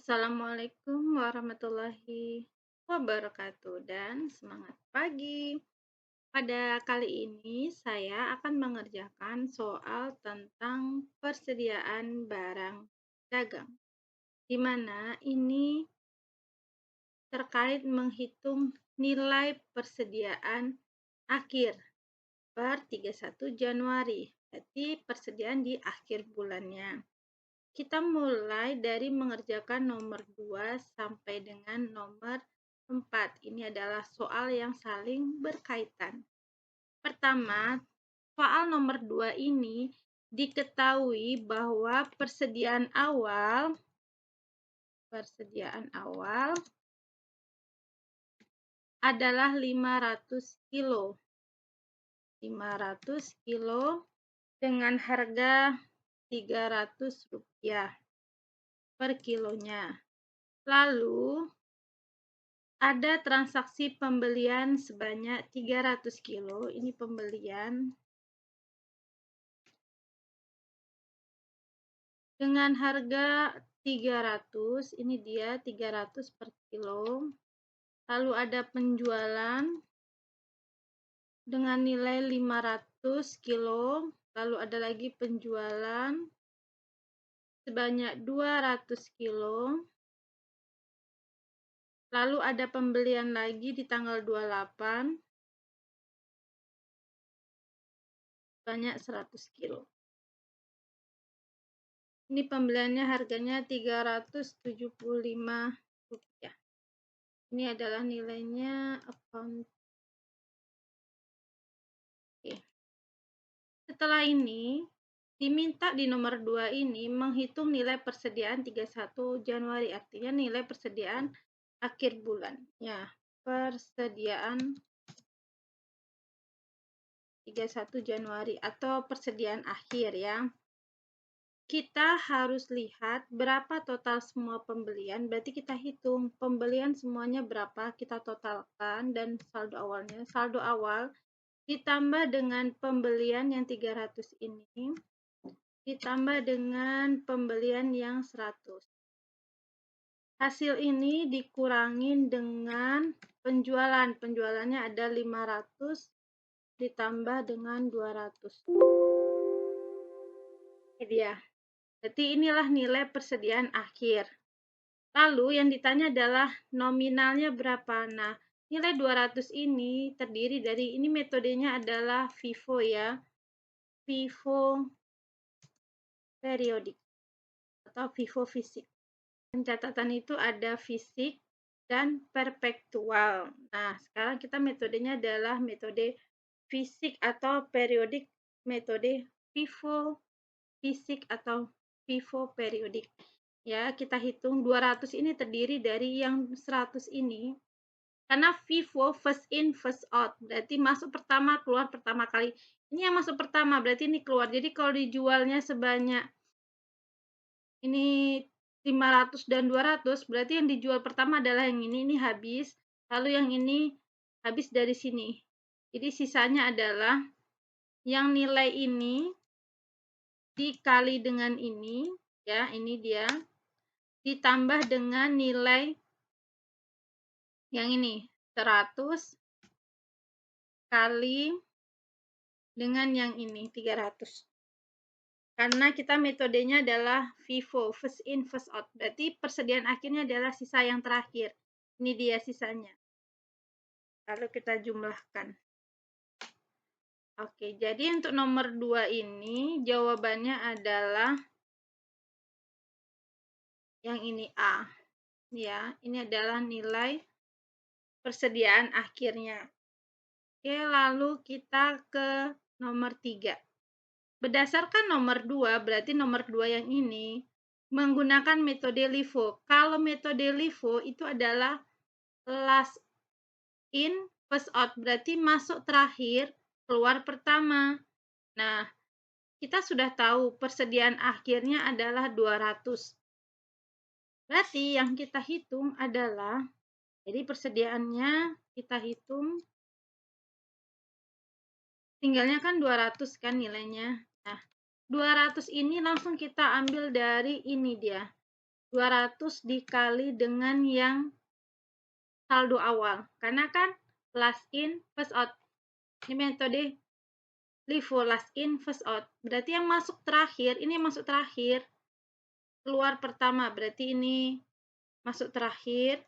Assalamualaikum warahmatullahi wabarakatuh dan semangat pagi. Pada kali ini saya akan mengerjakan soal tentang persediaan barang dagang, di mana ini terkait menghitung nilai persediaan akhir per 31 Januari, berarti persediaan di akhir bulannya. Kita mulai dari mengerjakan nomor 2 sampai dengan nomor 4. Ini adalah soal yang saling berkaitan. Pertama, soal nomor 2 ini diketahui bahwa persediaan awal adalah 500 kilo. 500 kilo dengan harga Rp300 per kilonya. Lalu ada transaksi pembelian sebanyak 300 kilo. Ini pembelian dengan harga 300. Ini dia 300 per kilo. Lalu ada penjualan dengan nilai 500 kilo. Lalu ada lagi penjualan sebanyak 200 kilo. Lalu ada pembelian lagi di tanggal 28 banyak 100 kilo. Ini pembeliannya harganya Rp375. Ini adalah nilainya account. Oke. Setelah ini diminta di nomor 2 ini menghitung nilai persediaan 31 Januari, artinya nilai persediaan akhir bulan. Ya, persediaan 31 Januari atau persediaan akhir ya. Kita harus lihat berapa total semua pembelian, berarti kita hitung pembelian semuanya berapa, kita totalkan, dan saldo awalnya. Saldo awal ditambah dengan pembelian yang 300 ini, ditambah dengan pembelian yang 100. Hasil ini dikurangin dengan penjualan. Penjualannya ada 500 ditambah dengan 200. Ini dia. Jadi inilah nilai persediaan akhir. Lalu yang ditanya adalah nominalnya berapa. Nah, nilai 200 ini terdiri dari, ini metodenya adalah FIFO ya. FIFO periodik atau FIFO fisik. Pencatatan itu ada fisik dan perpektual. Nah, sekarang kita metodenya adalah metode fisik atau periodik, metode FIFO fisik atau FIFO periodik. Ya, kita hitung 200 ini terdiri dari yang 100 ini. Karena FIFO first in first out, berarti masuk pertama, keluar pertama kali. Ini yang masuk pertama, berarti ini keluar. Jadi kalau dijualnya sebanyak ini 500 dan 200, berarti yang dijual pertama adalah yang ini habis, lalu yang ini habis dari sini. Jadi sisanya adalah yang nilai ini dikali dengan ini, ya, ini dia, ditambah dengan nilai yang ini, 100 kali dengan yang ini, 300. Karena kita metodenya adalah FIFO, first in, first out. Berarti persediaan akhirnya adalah sisa yang terakhir. Ini dia sisanya. Lalu kita jumlahkan. Oke, jadi untuk nomor 2 ini jawabannya adalah yang ini A. Ya, ini adalah nilai persediaan akhirnya. Oke, lalu kita ke nomor 3. Berdasarkan nomor 2, berarti nomor 2 yang ini menggunakan metode LIFO. Kalau metode LIFO itu adalah last in, first out, berarti masuk terakhir, keluar pertama. Nah, kita sudah tahu persediaan akhirnya adalah 200. Berarti yang kita hitung adalah, jadi persediaannya kita hitung, tinggalnya kan 200 kan nilainya. Nah, 200 ini langsung kita ambil dari ini dia. 200 dikali dengan yang saldo awal. Karena kan last in, first out. Ini metode LIFO, last in, first out. Berarti yang masuk terakhir, ini masuk terakhir. Keluar pertama, berarti ini masuk terakhir.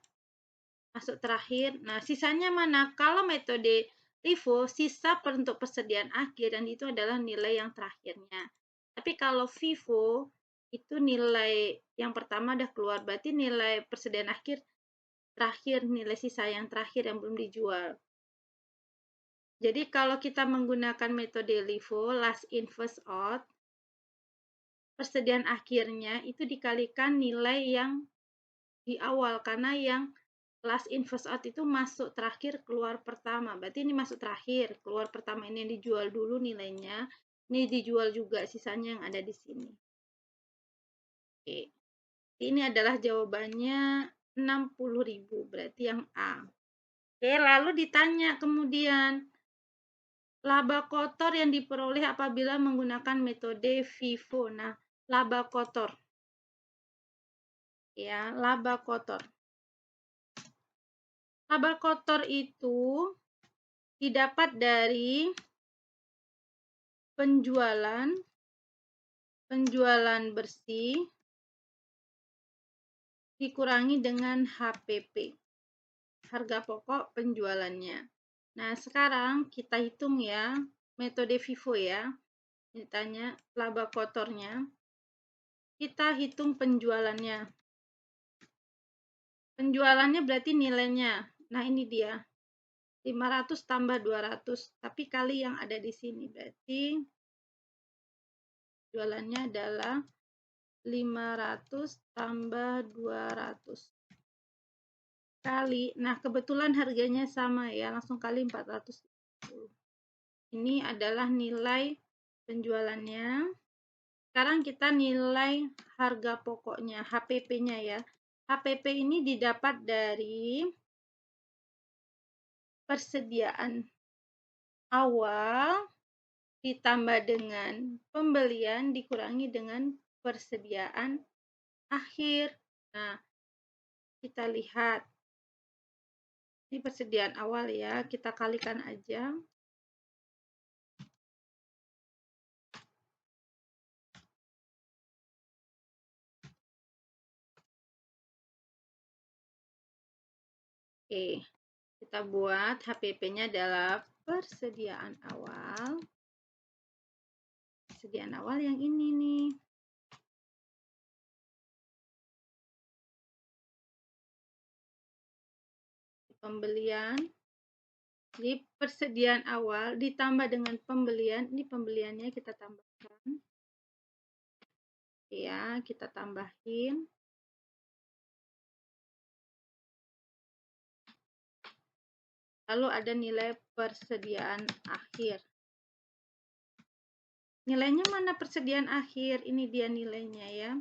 Masuk terakhir. Nah, sisanya mana? Kalau metode LIFO, sisa untuk persediaan akhir, dan itu adalah nilai yang terakhirnya. Tapi kalau FIFO, itu nilai yang pertama udah keluar, berarti nilai persediaan akhir terakhir, nilai sisa yang terakhir yang belum dijual. Jadi kalau kita menggunakan metode LIFO, last in first out, persediaan akhirnya itu dikalikan nilai yang di awal, karena yang last in first out itu masuk terakhir, keluar pertama. Berarti ini masuk terakhir, keluar pertama, ini yang dijual dulu nilainya. Ini dijual juga sisanya yang ada di sini. Oke. Ini adalah jawabannya 60.000, berarti yang A. Oke, lalu ditanya kemudian, laba kotor yang diperoleh apabila menggunakan metode FIFO. Nah, laba kotor. Ya, laba kotor. Laba kotor itu didapat dari penjualan bersih dikurangi dengan HPP, harga pokok penjualannya. Nah, sekarang kita hitung ya, metode FIFO ya. Ditanya laba kotornya. Kita hitung penjualannya. Penjualannya berarti nilainya. Nah, ini dia. 500 tambah 200. Tapi kali yang ada di sini. Berarti jualannya adalah 500 tambah 200. Kali. Nah, kebetulan harganya sama ya. Langsung kali 450. Ini adalah nilai penjualannya. Sekarang kita nilai harga pokoknya, HPP-nya ya. HPP ini didapat dari persediaan awal ditambah dengan pembelian dikurangi dengan persediaan akhir. Nah, kita lihat. Ini persediaan awal ya, kita kalikan aja. Oke. Kita buat HPP-nya adalah persediaan awal. Persediaan awal yang ini nih. Pembelian. Jadi persediaan awal ditambah dengan pembelian. Ini pembeliannya kita tambahkan. Ya, kita tambahin. Lalu ada nilai persediaan akhir. Nilainya mana persediaan akhir? Ini dia nilainya ya.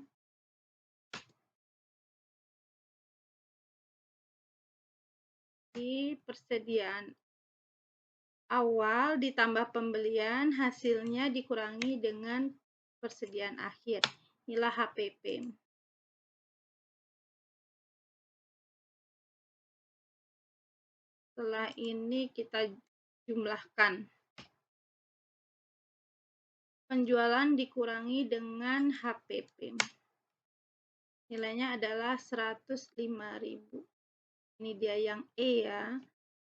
Di persediaan awal ditambah pembelian, hasilnya dikurangi dengan persediaan akhir. Inilah HPP. Setelah ini kita jumlahkan. Penjualan dikurangi dengan HPP. Nilainya adalah 105.000. Ini dia yang E ya.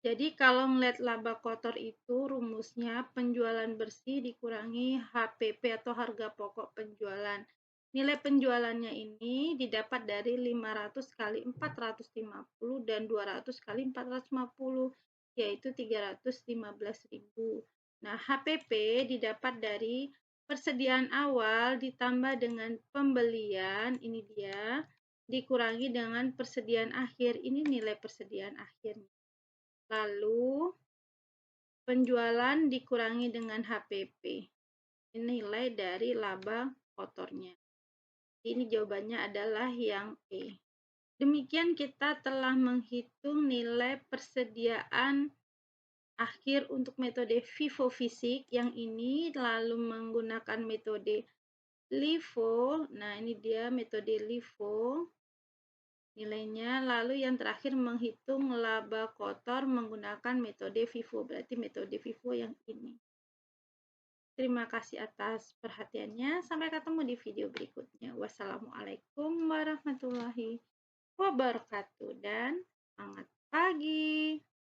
Jadi kalau melihat laba kotor itu rumusnya penjualan bersih dikurangi HPP atau harga pokok penjualan. Nilai penjualannya ini didapat dari 500 kali 450 dan 200 kali 450, yaitu 315.000. Nah, HPP didapat dari persediaan awal ditambah dengan pembelian, ini dia, dikurangi dengan persediaan akhir, ini nilai persediaan akhirnya. Lalu, penjualan dikurangi dengan HPP, ini nilai dari laba kotornya. Ini jawabannya adalah yang E. Demikian kita telah menghitung nilai persediaan akhir untuk metode FIFO fisik yang ini, lalu menggunakan metode LIFO, nah ini dia metode LIFO nilainya. Lalu yang terakhir menghitung laba kotor menggunakan metode FIFO, berarti metode FIFO yang ini. Terima kasih atas perhatiannya. Sampai ketemu di video berikutnya. Wassalamualaikum warahmatullahi wabarakatuh dan selamat pagi.